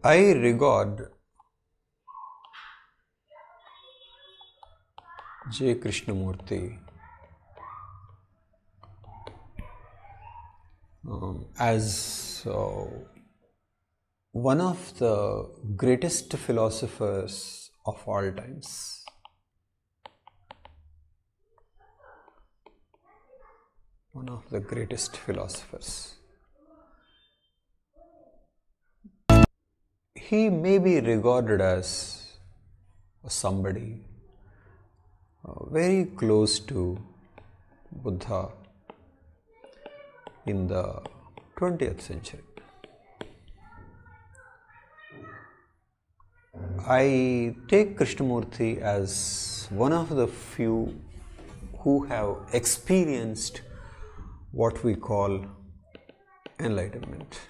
I regard J. Krishnamurti as one of the greatest philosophers of all times. One of the greatest philosophers. He may be regarded as somebody very close to Buddha in the 20th century. I take Krishnamurti as one of the few who have experienced what we call enlightenment.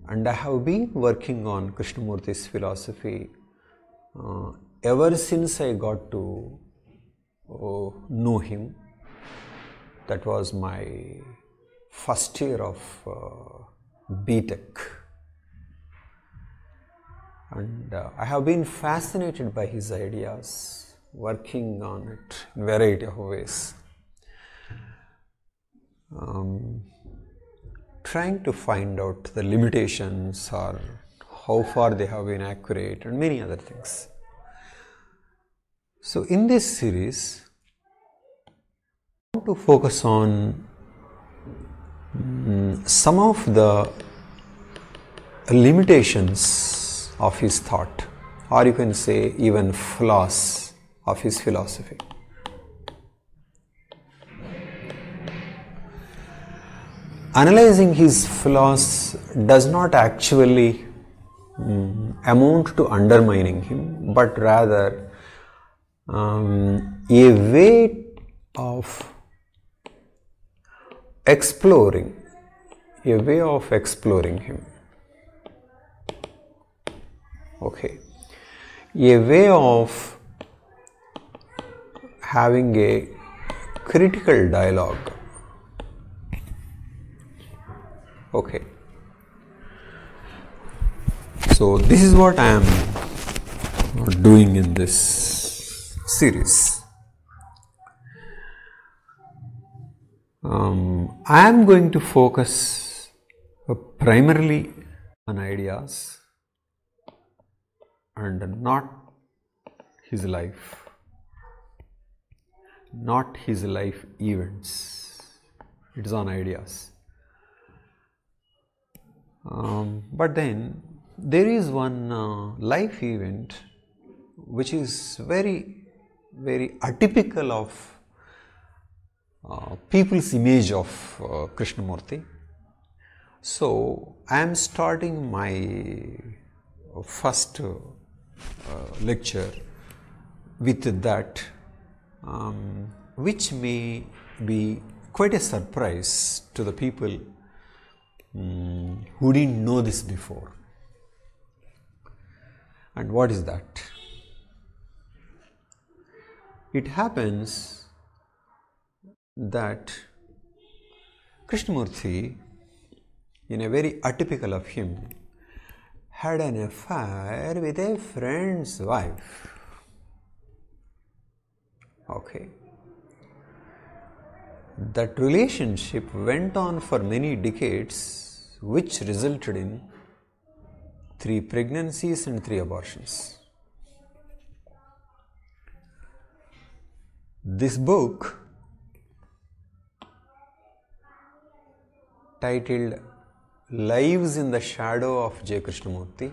And I have been working on Krishnamurti's philosophy ever since I got to know him. That was my first year of B.Tech. And I have been fascinated by his ideas, working on it in a variety of ways. Trying to find out the limitations or how far they have been accurate and many other things. So in this series, I want to focus on some of the limitations of his thought, or you can say even flaws of his philosophy. Analyzing his flaws does not actually amount to undermining him, but rather a way of exploring him. Okay, a way of having a critical dialogue. Okay, so this is what I am doing in this series. I am going to focus primarily on ideas and not his life, not his life events. It is on ideas. But then there is one life event which is very, very atypical of people's image of Krishnamurti. So I am starting my first lecture with that, which may be quite a surprise to the people who didn't know this before. And what is that? It happens that Krishnamurti, in a very atypical of him, had an affair with a friend's wife. Okay. That relationship went on for many decades, which resulted in 3 pregnancies and 3 abortions. This book, titled Lives in the Shadow of J. Krishnamurti,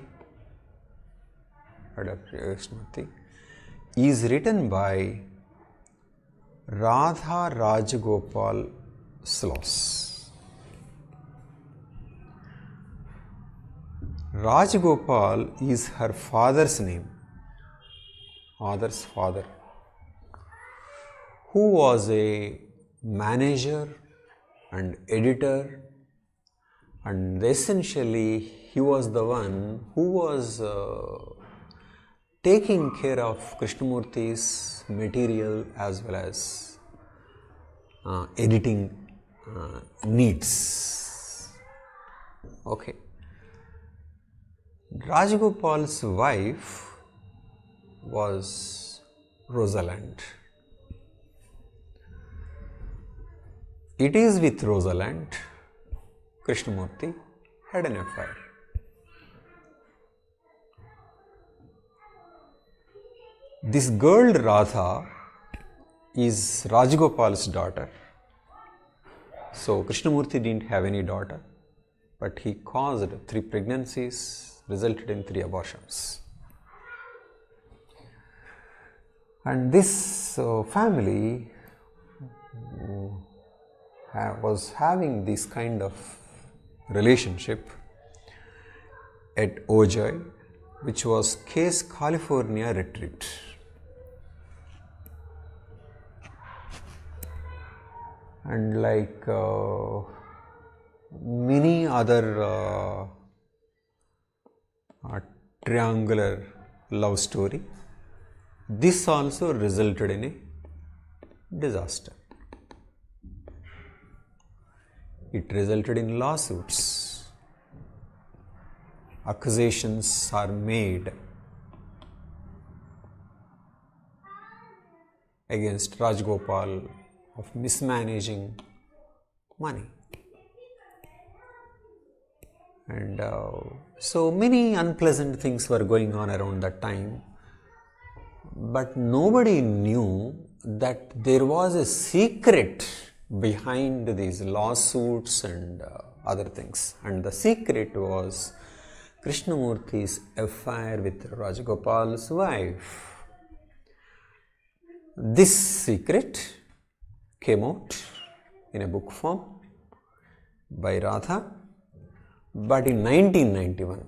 is written by Radha Rajagopal Sloss. Rajagopal is her father's name, father's father, who was a manager and editor, and essentially he was the one who was taking care of Krishnamurti's material as well as editing needs. Okay. Rajagopal's wife was Rosalind. It is with Rosalind Krishnamurti had an affair. This girl Radha is Rajagopal's daughter. So Krishnamurti didn't have any daughter, but he caused 3 pregnancies, resulted in 3 abortions. And this family was having this kind of relationship at Ojai, which was Case California retreat. And like many other triangular love story, this also resulted in a disaster. It resulted in lawsuits. Accusations are made against Rajagopal of mismanaging money. And so many unpleasant things were going on around that time, but nobody knew that there was a secret behind these lawsuits and other things. And the secret was Krishnamurti's affair with Rajagopal's wife. This secret came out in a book form by Radha, but in 1991,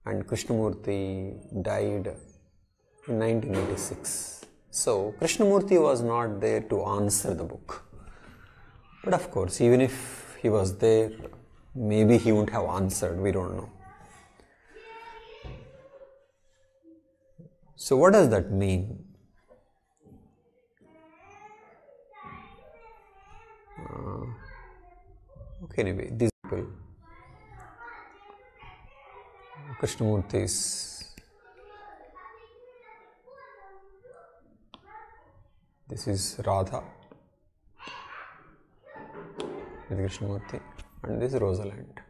and Krishnamurti died in 1986. So Krishnamurti was not there to answer the book. But of course, even if he was there, maybe he wouldn't have answered, we don't know. So what does that mean? Okay, anyway, these people, Krishnamurti's, this is Radha with Krishnamurti, and this is Rosalind.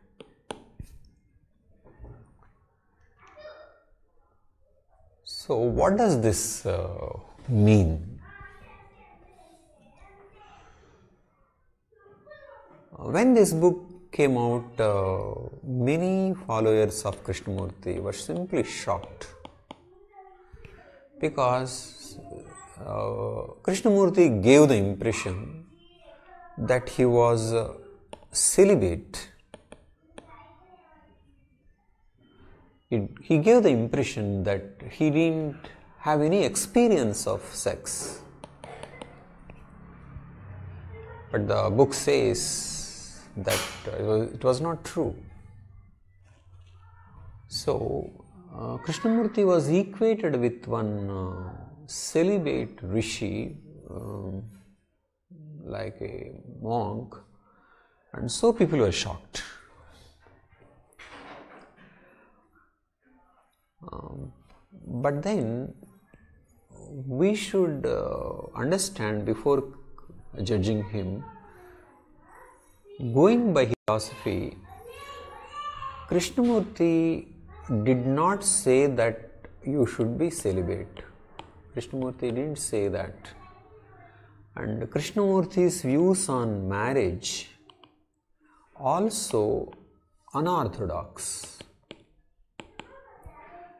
So what does this mean? When this book came out, many followers of Krishnamurti were simply shocked, because Krishnamurti gave the impression that he was celibate. He gave the impression that he didn't have any experience of sex. But the book says that it was not true. So Krishnamurti was equated with one celibate rishi, like a monk, and so people were shocked. But then we should understand, before judging him, going by his philosophy, Krishnamurti did not say that you should be celibate. Krishnamurti didn't say that. And Krishnamurti's views on marriage also unorthodox.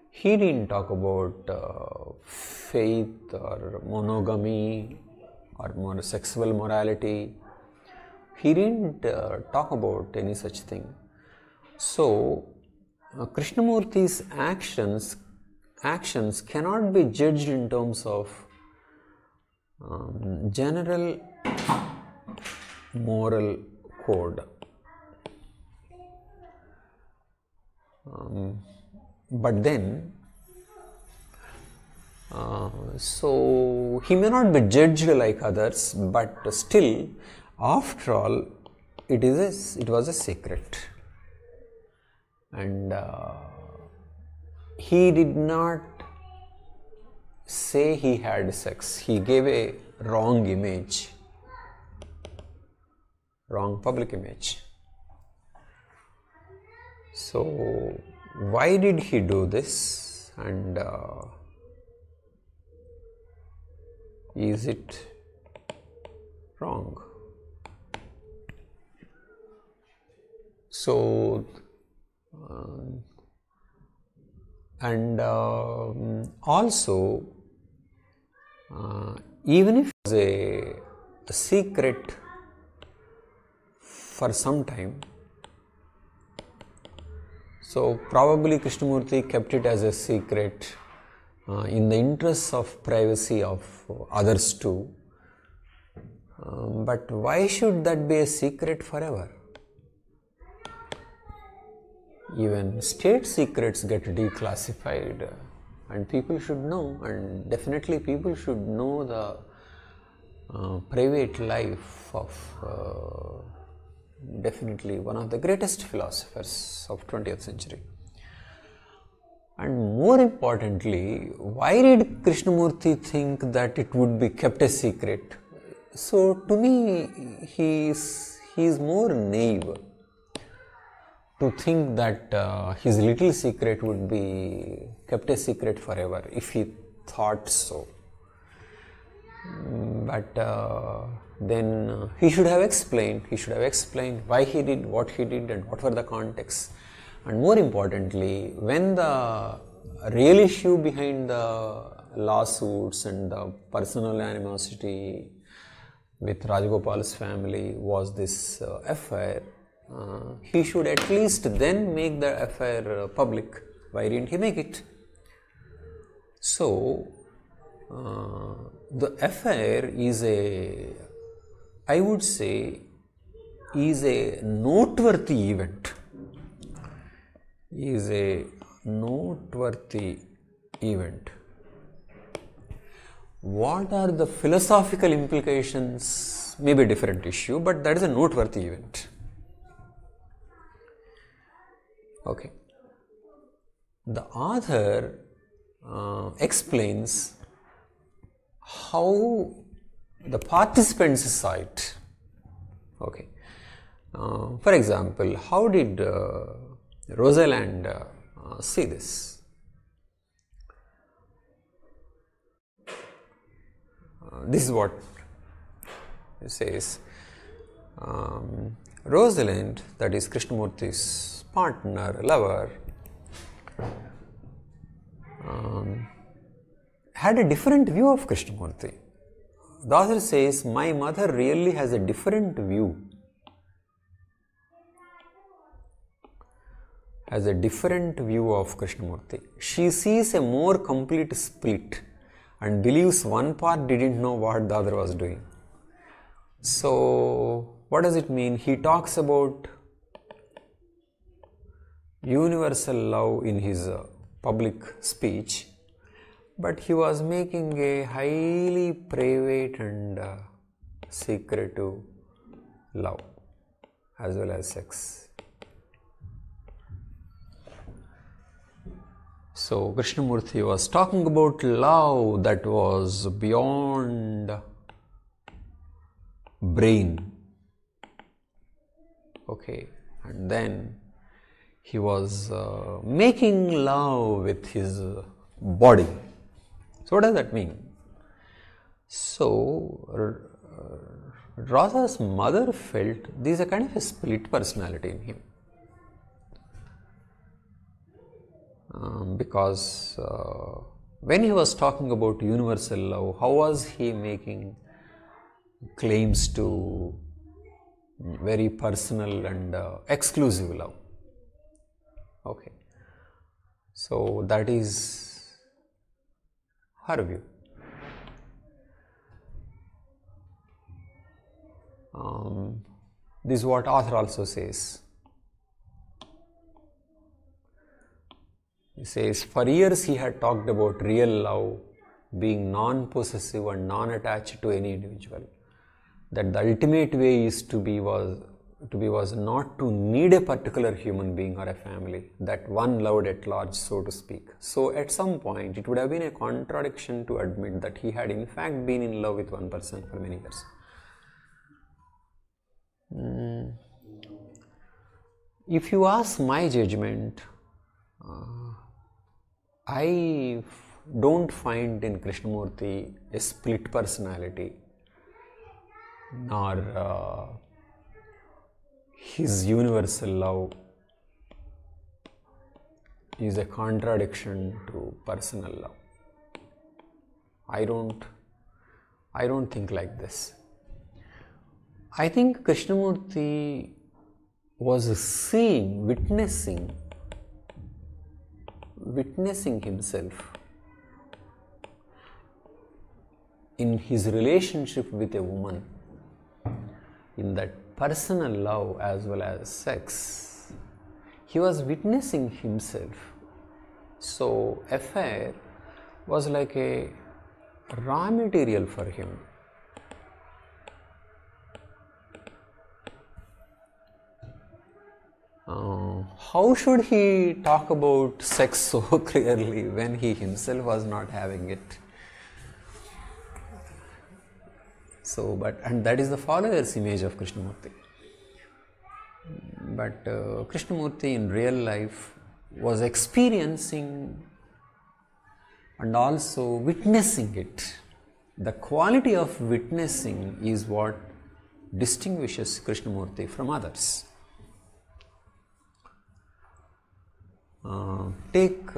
He didn't talk about faith or monogamy or more sexual morality. He didn't talk about any such thing. So Krishnamurti's actions cannot be judged in terms of general moral code. But then, so he may not be judged like others, but still After all, it was a secret, and he did not say he had sex. He gave a wrong image, wrong public image. So why did he do this, and is it wrong? So also, even if it was a secret for some time, so probably Krishnamurti kept it as a secret in the interests of privacy of others too. But why should that be a secret forever? Even state secrets get declassified, and people should know, and definitely people should know the private life of definitely one of the greatest philosophers of 20th century. And more importantly, why did Krishnamurti think that it would be kept a secret? So to me, he is more naive to think that his little secret would be kept a secret forever, if he thought so. But then he should have explained why he did what he did and what were the contexts. And more importantly, when the real issue behind the lawsuits and the personal animosity with Rajagopal's family was this affair, he should at least then make the affair public. Why didn't he make it? So the affair is I would say, is a noteworthy event. What are the philosophical implications? Maybe a different issue, but that is a noteworthy event. Okay. The author explains how the participants saw it. Okay. For example, how did Rosalind see this? This is what it says. Rosalind, that is Krishnamurti's partner, lover, had a different view of Krishnamurti. The author says, my mother really has a different view. Has a different view of Krishnamurti. She sees a more complete split and believes one part didn't know what the other was doing. So, what does it mean? He talks about universal love in his public speech, but he was making a highly private and secretive love as well as sex. So Krishnamurti was talking about love that was beyond brain. Okay, and then he was making love with his body. So what does that mean? So Radha's mother felt there is a kind of a split personality in him. Because when he was talking about universal love, how was he making claims to very personal and exclusive love? Okay, so that is her view. This is what author also says. He says, for years he had talked about real love being non-possessive and non-attached to any individual. that the ultimate way is to be was not to need a particular human being or a family, that one loved at large, so to speak. So at some point it would have been a contradiction to admit that he had in fact been in love with one person for many years. If you ask my judgment, I don't find in Krishnamurti a split personality, nor his universal love is a contradiction to personal love. I don't think like this. I think Krishnamurti was seeing, witnessing himself in his relationship with a woman, in that personal love as well as sex. He was witnessing himself. So affair was like a raw material for him. How should he talk about sex so clearly when he himself was not having it? So, and that is the follower's image of Krishnamurti. But Krishnamurti in real life was experiencing and also witnessing it. The quality of witnessing is what distinguishes Krishnamurti from others. Take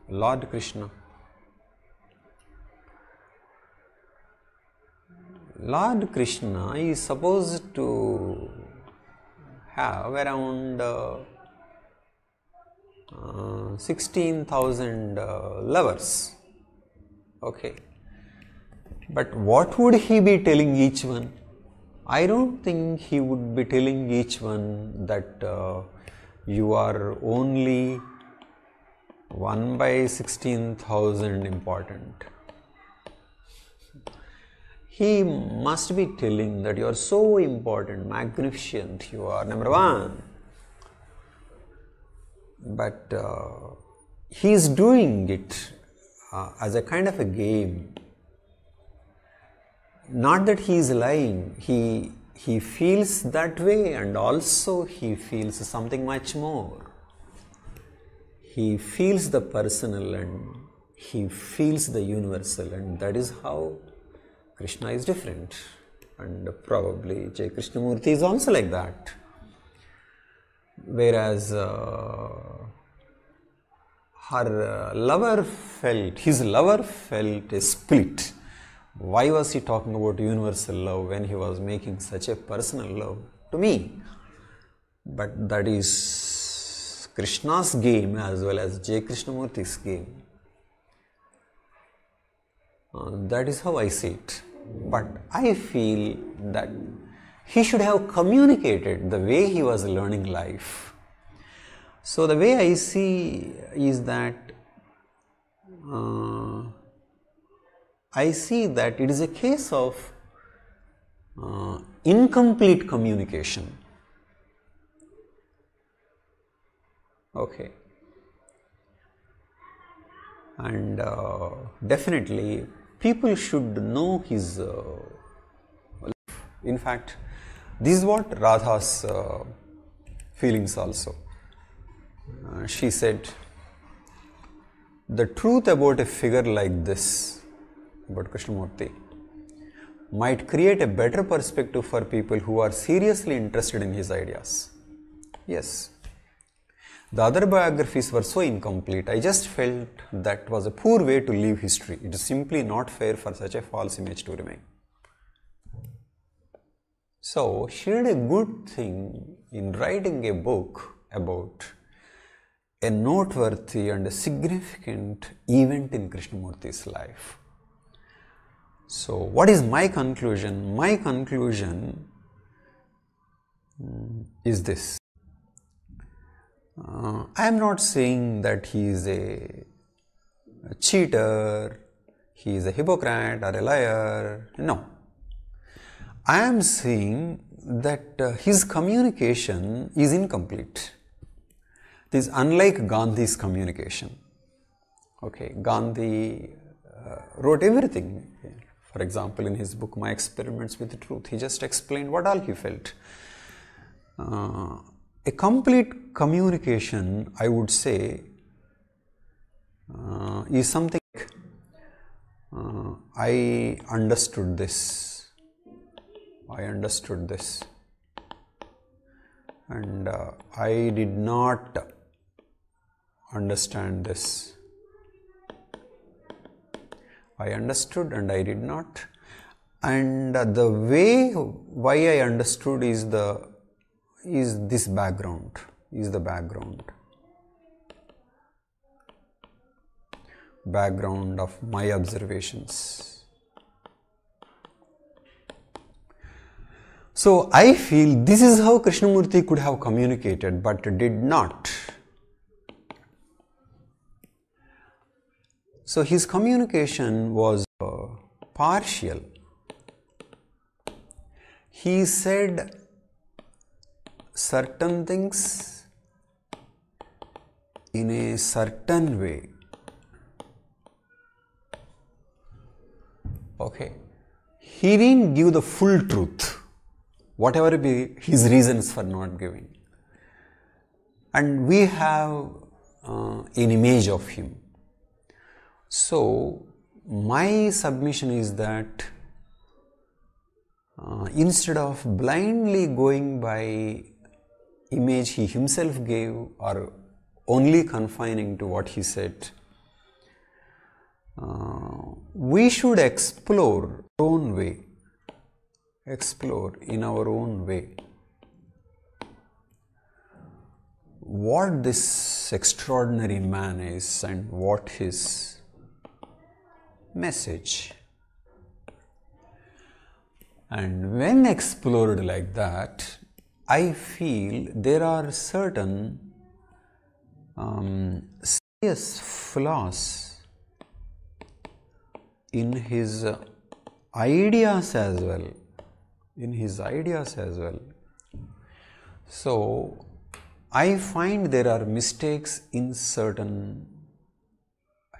Lord Krishna. Lord Krishna is supposed to have around 16,000 lovers. Okay. But what would he be telling each one? I don't think he would be telling each one that you are only 1 by 16,000 important. He must be telling that you are so important, magnificent, you are number one. But he is doing it as a kind of a game. Not that he is lying, he feels that way, and also he feels something much more. He feels the personal and he feels the universal, and that is how Krishna is different. And probably Jai Krishnamurti is also like that. Whereas his lover felt a split. Why was he talking about universal love when he was making such a personal love to me? But that is Krishna's game as well as Jai Krishnamurti's game. That is how I see it. But I feel that he should have communicated the way he was learning life. So the way I see is that it is a case of incomplete communication. Okay. And definitely people should know his life. In fact, this is what Radha's feelings also. She said, the truth about a figure like this, about Krishnamurti, might create a better perspective for people who are seriously interested in his ideas. Yes. The other biographies were so incomplete, I just felt that was a poor way to leave history. It is simply not fair for such a false image to remain. So, she did a good thing in writing a book about a noteworthy and a significant event in Krishnamurti's life. So, what is my conclusion? My conclusion is this. I am not saying that he is a cheater, he is a hypocrite or a liar. No. I am saying that his communication is incomplete. This is unlike Gandhi's communication. Okay, Gandhi wrote everything. For example, in his book, My Experiments with Truth, he just explained what all he felt. A complete communication, I would say, is something like, I understood this, and I did not understand this. I understood and I did not, and the way why I understood is the background of my observations. So I feel this is how Krishnamurti could have communicated, but did not. So his communication was partial. He said certain things in a certain way. Okay. He didn't give the full truth, whatever be his reasons for not giving. And we have an image of him. So, my submission is that instead of blindly going by image he himself gave or only confining to what he said, we should explore in our own way what this extraordinary man is and what his message. And when explored like that, I feel there are certain serious flaws in his ideas as well. So, I find there are mistakes in certain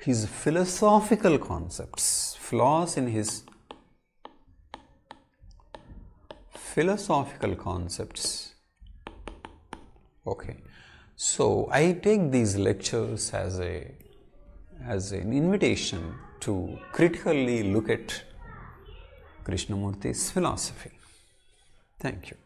his philosophical concepts, flaws in his philosophical concepts. Okay, so I take these lectures as an invitation to critically look at Krishnamurti's philosophy. Thank you.